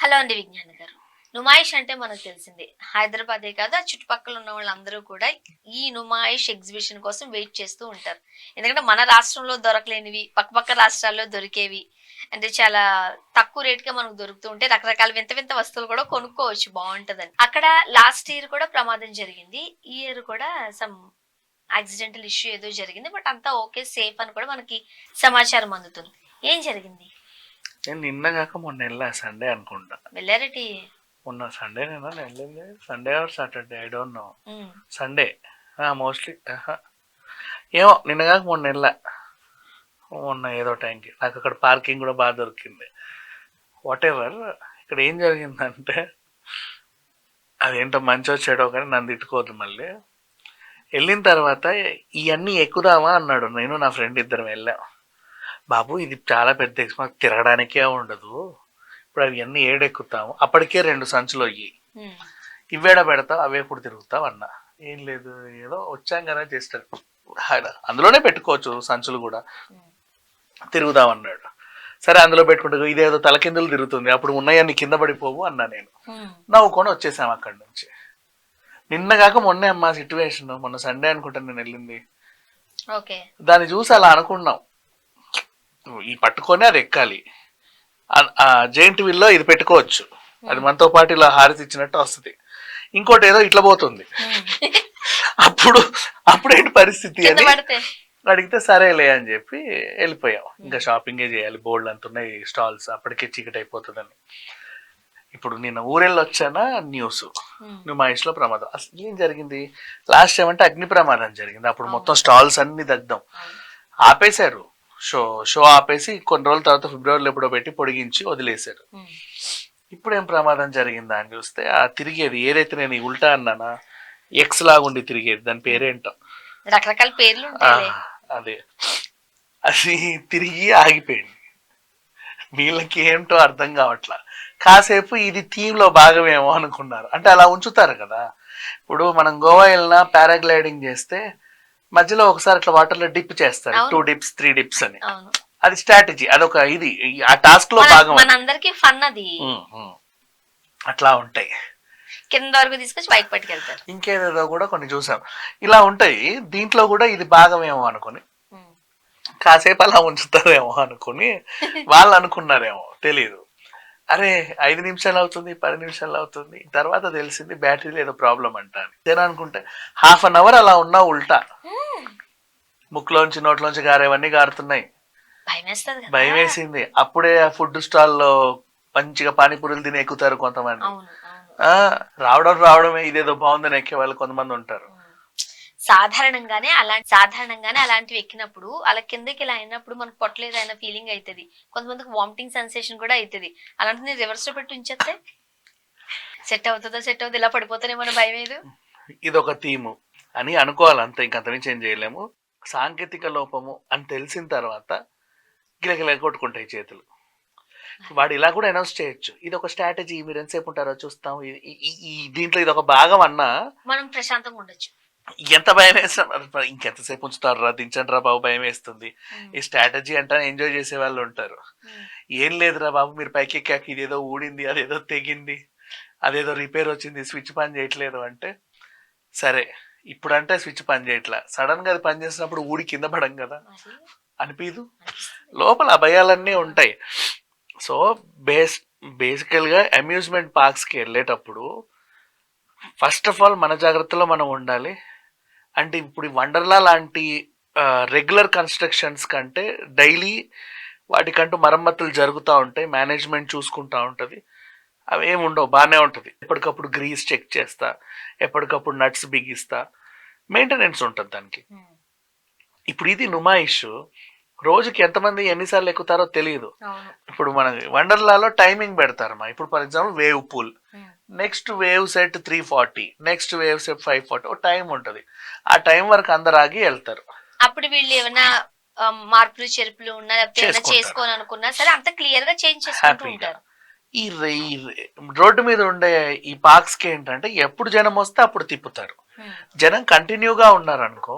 Hello అండి విజ్ఞాన్ గారు. నుమాయిష్ అంటే మనకు తెలిసిందే. హైదరాబాదే కాదు, ఆ చుట్టుపక్కల ఉన్న వాళ్ళందరూ కూడా ఈ నుమాయిష్ ఎగ్జిబిషన్ కోసం వెయిట్ చేస్తూ ఉంటారు. ఎందుకంటే మన రాష్ట్రంలో దొరకలేనివి, పక్కపక్క రాష్ట్రాల్లో దొరికేవి అంటే చాలా తక్కువ రేట్‌కే మనకు దొరుకుతూ ఉంటాయి. రకరకాల వింత వింత వస్తువులు కూడా కొనుక్కోవచ్చు బావుంటదని. అక్కడ లాస్ట్ ఇయర్ కూడా ప్రమాదం జరిగింది. ఈ ఇయర్ కూడా సమ్ యాక్సిడెంటల్ ఇష్యూ ఏదో జరిగింది. బట్ అంతా ఓకే సేఫ్ అని కూడా మనకి సమాచారం అందుతుంది. ఏం జరిగింది? నేను నిన్న కాక మొన్న వెళ్ళా సండే అనుకుంటా. వెళ్లారేటి? మొన్న సండే నేను వెళ్ళింది. Sunday or Saturday I don't know. Hmm. Sunday mostly. ఏమో నిన్న కాక మొన్న వెళ్ళా. మొన్న ఏదో టైంకి నాకు అక్కడ పార్కింగ్ కూడా బాగా దొరికింది. వాట్ ఎవర్ ఇక్కడ ఏం జరిగిందంటే అదేంటో మంచో చెడో కానీ నన్ను తిట్టుకోవద్దు మళ్ళీ. వెళ్ళిన తర్వాత ఇవన్నీ ఎక్కుదామా అన్నాడు. నేను నా ఫ్రెండ్ ఇద్దరం వెళ్ళాం. బాబు ఇది చాలా పెద్ద ఎక్స్పీరియన్స్, తిరగడానికే ఉండదు. ఇప్పుడు అవి అన్నీ ఏడెక్కుతాము, అప్పటికే 2 సంచులు అయ్యి ఇవేడ పెడతావు, అవే ఇప్పుడు తిరుగుతావు అన్న. ఏం లేదు, ఏదో వచ్చాం కదా జస్ట్ అందులోనే పెట్టుకోవచ్చు సంచులు కూడా, తిరుగుదాం అన్నాడు. సరే అందులో పెట్టుకుంటే ఇదేదో తలకిందులు తిరుగుతుంది, అప్పుడు ఉన్నాయన్ని కింద పడిపోవు అన్నా. నేను నవ్వుకొని వచ్చేసాం అక్కడి నుంచి. నిన్న కాక మొన్నే అమ్మా సిచ్యువేషన్, మొన్న సండే అనుకుంటా నేను వెళ్ళింది. దాన్ని చూసి అలా అనుకున్నాం, ఈ పట్టుకొని అది ఎక్కాలి. జైంట్ వీల్లో ఇది పెట్టుకోవచ్చు, అది మనతో పాటు ఇలా హారతి ఇచ్చినట్టు వస్తుంది. ఇంకోటి ఏదో ఇట్లా పోతుంది. అప్పుడేంటి పరిస్థితి అని అడిగితే సరేలే అని చెప్పి వెళ్ళిపోయాం. ఇంకా షాపింగే చేయాలి, బోల్డ్ అంతున్నాయి స్టాల్స్, అప్పటికే చీకటి అయిపోతుందని. ఇప్పుడు నేను ఊరెళ్ళి వచ్చానా, న్యూస్ నుమాయిష్ లో ప్రమాదం. అసలు ఏం జరిగింది లాస్ట్ టైం అంటే అగ్ని ప్రమాదం జరిగింది. అప్పుడు మొత్తం స్టాల్స్ అన్ని దగ్ధం, ఆపేశారు. షో ఆపేసి కొన్ని రోజుల తర్వాత ఫిబ్రవరిలో ఎప్పుడో పెట్టి పొడిగించి వదిలేశారు. ఇప్పుడేం ప్రమాదం జరిగిందా అని చూస్తే ఆ తిరిగేది ఏదైతే నేను ఉల్టా అన్నానా, ఎక్స్ లాగుండి తిరిగేది, దాని పేరేంటో రకరకాల పేర్లు అదే, అది తిరిగి ఆగిపోయింది. వీళ్ళకి ఏంటో అర్థం కావట్లా. కాసేపు ఇది థీమ్ లో భాగమేమో అనుకున్నారు. అంటే అలా ఉంచుతారు కదా. ఇప్పుడు మనం గోవా వెళ్ళినా పారాగ్లైడింగ్ చేస్తే మధ్యలో ఒకసారి అట్లా వాటర్ లో డిప్ చేస్తారు, 2 dips 3 dips అని. అది స్ట్రాటజీ, అదొక ఇది ఆ టాస్క్ లో భాగం. మనందరికీ ఫన్ అది. అట్లా ఉంటాయి, కింద వరకు తీసుకొచ్చి బైక్ పట్టుకెళ్తారు. ఇంకేదేదో కూడా కొన్ని చూసాం ఇలా ఉంటాయి. దీంట్లో కూడా ఇది భాగమేమో అనుకుని కాసేపు అలా ఉంచుతారేమో అనుకుని వాళ్ళు అనుకున్నారేమో, తెలియదు. అరే 5 నిమిషాలు అవుతుంది, 10 నిమిషాలు అవుతుంది, తర్వాత తెలిసింది బ్యాటరీలో ఏదో ప్రాబ్లం అంటాను. నేను అనుకుంటే ½ an hour అలా ఉన్నా ఉల్టా, ముక్కులోంచి నోట్లోంచి గారేవన్నీ గారుతున్నాయి. భయం వేసింది. అప్పుడే ఆ ఫుడ్ స్టాల్లో మంచిగా పానీపూరీలు తిని ఎక్కుతారు కొంతమంది. రావడమే ఇదేదో బాగుందని ఎక్కే వాళ్ళు కొంతమంది ఉంటారు. సాధారణంగానే అలాంటివి ఎక్కినప్పుడు అలా కిందకి ఇలా అయినప్పుడు మనకు పొట్టలేదు అయిన ఫీలింగ్ అవుతుంది. కొంతమందికి వామిటింగ్ సెన్సేషన్ కూడా అవుతుంది. అలాంటిది రివర్స్ లో పెట్టి ఉంచేస్తే సెట్ అవుతుందో ఇలా పడిపోతానేమో భయం లేదు. ఇది ఒక థీము అని అనుకోవాలి అంతే, ఇంకంతమించి ఏం చేయలేము. సాంకేతిక లోపము అని తెలిసిన తర్వాత గిలగిల కొట్టుకుంటాయి చేతులు. వాడు ఇలా కూడా అనౌన్స్ చేయొచ్చు, ఇది ఒక స్ట్రాటజీ, మీరు ఎంతసేపు ఉంటారో చూస్తాం, దీంట్లో ఇది ఒక భాగం అన్నా మనం ప్రశాంతంగా ఉండొచ్చు. ఎంత భయం వేస్తాం, ఇంకెంతసేపు ఉంచుతారు రా, దించండి రా బాబు, భయం వేస్తుంది. ఈ స్ట్రాటజీ అంటే ఎంజాయ్ చేసే వాళ్ళు ఉంటారు. ఏం లేదురా బాబు, మీరు పైకి ఎక్కాక ఇదేదో ఊడింది, అదేదో తెగింది, అదేదో రిపేర్ వచ్చింది, స్విచ్ పని చేయట్లేదు అంటే సరే. ఇప్పుడు అంటే స్విచ్ పని చేయట్లా, సడన్ గా అది పని చేసినప్పుడు ఊడి కింద పడం కదా, అనిపించదు. లోపల ఆ భయాలన్నీ ఉంటాయి. సో బేసికల్ గా అమ్యూజ్మెంట్ పార్క్స్ కి వెళ్ళేటప్పుడు ఫస్ట్ ఆఫ్ ఆల్ మన జాగ్రత్తలో మనం ఉండాలి. అంటే ఇప్పుడు వండర్లా లాంటి రెగ్యులర్ కన్స్ట్రక్షన్స్ కంటే డైలీ వాటికంటూ మరమ్మతులు జరుగుతూ ఉంటాయి, మేనేజ్మెంట్ చూసుకుంటా ఉంటుంది. అవి ఏమి ఉండవు, బాగానే ఉంటుంది. ఎప్పటికప్పుడు గ్రీస్ చెక్ చేస్తా, ఎప్పటికప్పుడు నట్స్ బిగిస్తా, మెయింటెనెన్స్ ఉంటుంది దానికి. ఇప్పుడు ఇది నుమాయిష్, రోజుకి ఎంతమంది ఎన్నిసార్లు ఎక్కుతారో తెలియదు. ఇప్పుడు మన వండర్లాలో టైమింగ్ పెడతారమ్మా. ఇప్పుడు for example wave pool, next wave set 340, next wave set 540, ఒక టైం ఉంటుంది. ఆ టైం వరకు అందరు ఆగి వెళ్తారు. అప్పుడు వీళ్ళు ఏమైనా మార్పులు చెరుపులు ఉన్నా చేసుకోని అనుకున్నా సరే అంత క్లియర్ గా చేంజ్ చేసుకుంటూ ఉంటారు. ఈ రోడ్డు మీద ఉండే ఈ పార్క్స్ కి ఏంటంటే ఎప్పుడు జనం వస్తే అప్పుడు తిప్పుతారు. జనం కంటిన్యూగా ఉన్నారు అనుకో,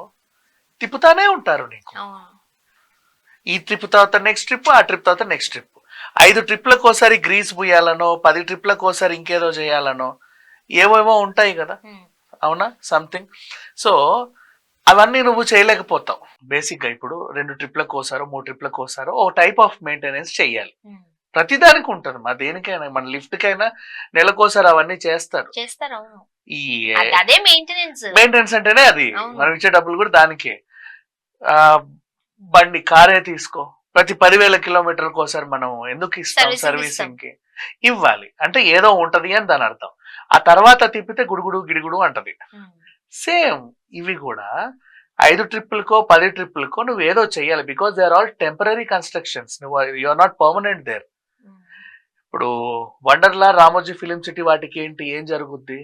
తిప్పుతానే ఉంటారు నీకు. ఈ ట్రిప్ తర్వాత నెక్స్ట్ ట్రిప్, ఆ ట్రిప్ తర్వాత నెక్స్ట్ ట్రిప్. 5 ట్రిప్లకు ఒకసారి గ్రీస్ పూయాలనో 10 ట్రిప్లకు ఒకసారి ఇంకేదో చేయాలనో ఏవేవో ఉంటాయి కదా, అవునా, సంథింగ్. సో అవన్నీ నువ్వు చేయలేకపోతావు. బేసిక్ గా ఇప్పుడు 2 ట్రిప్లకు ఒకసారో 3 ట్రిప్లకు ఒకసారో ఓ టైప్ ఆఫ్ మెయింటెనెన్స్ చెయ్యాలి. ప్రతిదానికి ఉంటది, మా దేనికైనా, మన లిఫ్ట్ కైనా నెలకోసారి అవన్నీ చేస్తారు. అవును. ఈ అదే మెయింటెనెన్స్ అంటేనే అది, అవును. మనం ఇచ్చే డబ్బులు కూడా దానికే. ఆ బండి కారే తీసుకో, ప్రతి 10,000 కిలోమీటర్లకు ఒకసారి మనం ఎందుకు ఇస్తాం సర్వీసింగ్ కి? ఇవ్వాలి అంటే ఏదో ఉంటది అని దాని అర్థం. ఆ తర్వాత తిప్పితే గుడుగుడు గిడుగుడు అంటది. సేమ్ ఇవి కూడా 5 ట్రిప్పులకో 10 ట్రిప్పులకో నువ్వు ఏదో చెయ్యాలి. Because they are all temporary constructions, నువ్వు you are not permanent there. ఇప్పుడు వండర్లా, రామోజీ ఫిలిం సిటీ వాటికి ఏంటి, ఏం జరుగుద్ది,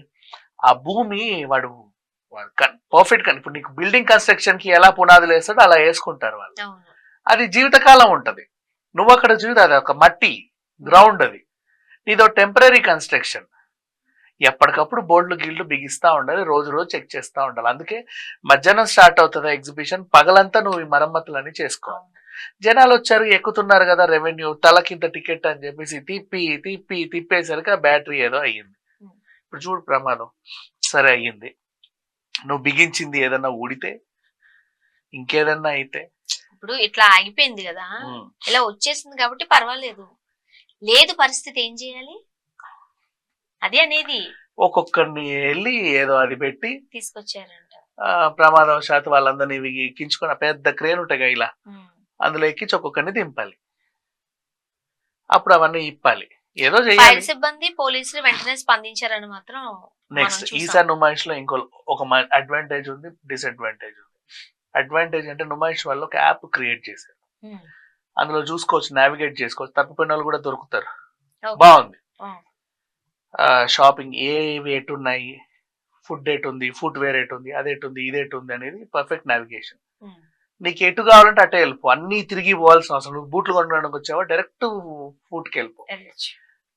ఆ భూమి వాడు పర్ఫెక్ట్ గా, ఇప్పుడు నీకు బిల్డింగ్ కన్స్ట్రక్షన్ కి ఎలా పునాదులు వేస్తాడో అలా వేసుకుంటారు వాళ్ళు. అది జీవితకాలం ఉంటది. నువ్వు అక్కడ అది ఒక మట్టి గ్రౌండ్, అది నీదో టెంపరీ కన్స్ట్రక్షన్. ఎప్పటికప్పుడు బోర్డులు గిల్లు బిగిస్తా ఉండాలి, రోజు రోజు చెక్ చేస్తా ఉండాలి. అందుకే మధ్యాహ్నం స్టార్ట్ అవుతుంది ఎగ్జిబిషన్, పగలంతా నువ్వు ఈ మరమ్మతులన్నీ చేసుకోవాలి. జనాలు వచ్చారు, ఎక్కుతున్నారు కదా, రెవెన్యూ తలకింత టికెట్ అని చెప్పేసి తిప్పేసరికి ఆ బ్యాటరీ ఏదో అయ్యింది. ఇప్పుడు చూడు ప్రమాదం. సరే అయ్యింది, నువ్వు బిగించింది ఏదన్నా ఊడితే, ఇంకేదన్నా అయితే, ఇప్పుడు ఇట్లా ఆగిపోయింది కదా, ఇలా వచ్చేసింది కాబట్టి పర్వాలేదు. లేదు పరిస్థితి ఏం చేయాలి, అదే అనేది. ఒక్కొక్కరిని వెళ్ళి ఏదో అది పెట్టి తీసుకొచ్చారంట. ప్రమాదవశాత్తు వాళ్ళందరినీ ఎక్కించుకొని పెద్ద క్రేన్ ఉంటాయి ఇలా, అందులో ఎక్కించి ఒక్కొక్కరిని దింపాలి. అప్పుడు అవన్నీ ఇప్పాలి, ఏదో చేయాలి. సిబ్బంది పోలీసులు వెంటనే స్పందించారని మాత్రం. నెక్స్ట్ ఈసారి నుమాయిష్ లో ఇంకో ఒక అడ్వాంటేజ్ ఉంది, డిసడ్వాంటేజ్ ఉంది. అడ్వాంటేజ్ అంటే నుమాయిష్ వాళ్ళు ఒక యాప్ క్రియేట్ చేశారు, అందులో చూసుకోవచ్చు, నావిగేట్ చేసుకోవచ్చు, తప్పిపోయిన వాళ్ళు కూడా దొరుకుతారు. బాగుంది. షాపింగ్ ఏవి ఎటున్నాయి, ఫుడ్ ఎటుంది, ఫుట్ వేర్ ఎటుంది, అదేటుంది ఇదేటుంది అనేది పర్ఫెక్ట్ నావిగేషన్. నీకు ఎటు కావాలంటే అటే వెళ్ళిపో, అన్ని తిరిగి పోవాల్సిన అవసరం. నువ్వు బూట్లు కొనడానికి వచ్చావా డైరెక్ట్ ఫుట్కి వెళ్ళిపో,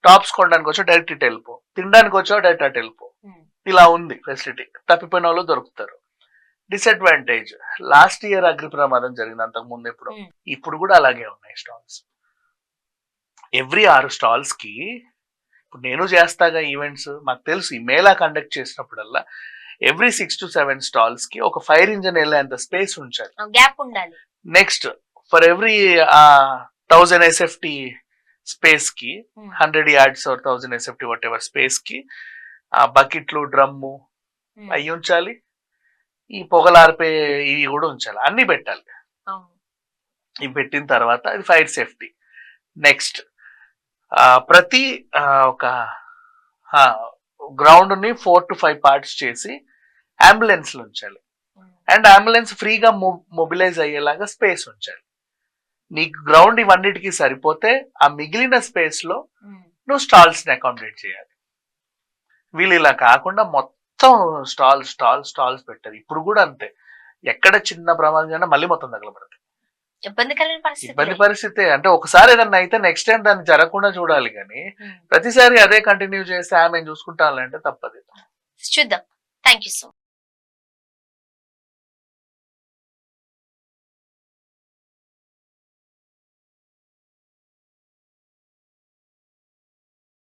టాప్స్ కొనడానికి వచ్చావు డైరెక్ట్ ఇటు వెళ్ళిపో, తినడానికి వచ్చావా డైరెక్ట్ అటు వెళ్ళిపో. ఇలా ఉంది ఫెసిలిటీ, తప్పిపోయిన వాళ్ళు దొరుకుతారు. డిసడ్వాంటేజ్, లాస్ట్ ఇయర్ అగ్ని ప్రమాదం జరిగింది, అంతకు ముందు ఇప్పుడు కూడా అలాగే ఉన్నాయి స్టాల్స్. ఎవ్రీ 6 స్టాల్స్ కి, ఇప్పుడు నేను చేస్తాగా ఈవెంట్స్, మాకు తెలుసు, ఈ మేళా కండక్ట్ చేసినప్పుడల్లా ఎవ్రీ 6 to 7 స్టాల్స్ కి ఒక ఫైర్ ఇంజిన్ వెళ్ళేంత స్పేస్ ఉంచాలి, గ్యాప్ ఉండాలి. Next for every 1000 SFT space కి, 100 yards or 1000 SFT what ever space కి బకెట్లు, డ్రమ్ము అవి ఉంచాలి. ఈ పొగలార్పే ఇవి కూడా ఉంచాలి, అన్ని పెట్టాలి. ఇవి పెట్టిన తర్వాత అది ఫైర్ సేఫ్టీ. నెక్స్ట్ ప్రతి ఒక గ్రౌండ్ ని 4 to 5 parts చేసి అంబులెన్స్ ఉంచాలి. అండ్ అంబులెన్స్ ఫ్రీగా మొబిలైజ్ అయ్యేలాగా స్పేస్ ఉంచాలి. నీకు గ్రౌండ్ ఇవన్నిటికీ సరిపోతే ఆ మిగిలిన స్పేస్ లో నువ్వు స్టాల్స్ ని అకామిడేట్ చేయాలి. వీళ్ళు ఇలా కాకుండా మొత్తం స్టాల్స్ పెట్టారు. ఇప్పుడు కూడా అంతే, ఎక్కడ చిన్న ప్రమాదం అయినా మళ్ళీ మొత్తం తగలబడుతుంది. ఇబ్బంది పరిస్థితి అంటే ఒకసారి ఏదన్నా అయితే నెక్స్ట్ టైం దాన్ని జరగకుండా చూడాలి, కానీ ప్రతిసారి అదే కంటిన్యూ చేస్తే ఆమె చూసుకుంటానంటే తప్పదు. చూద్దాం. Thank you so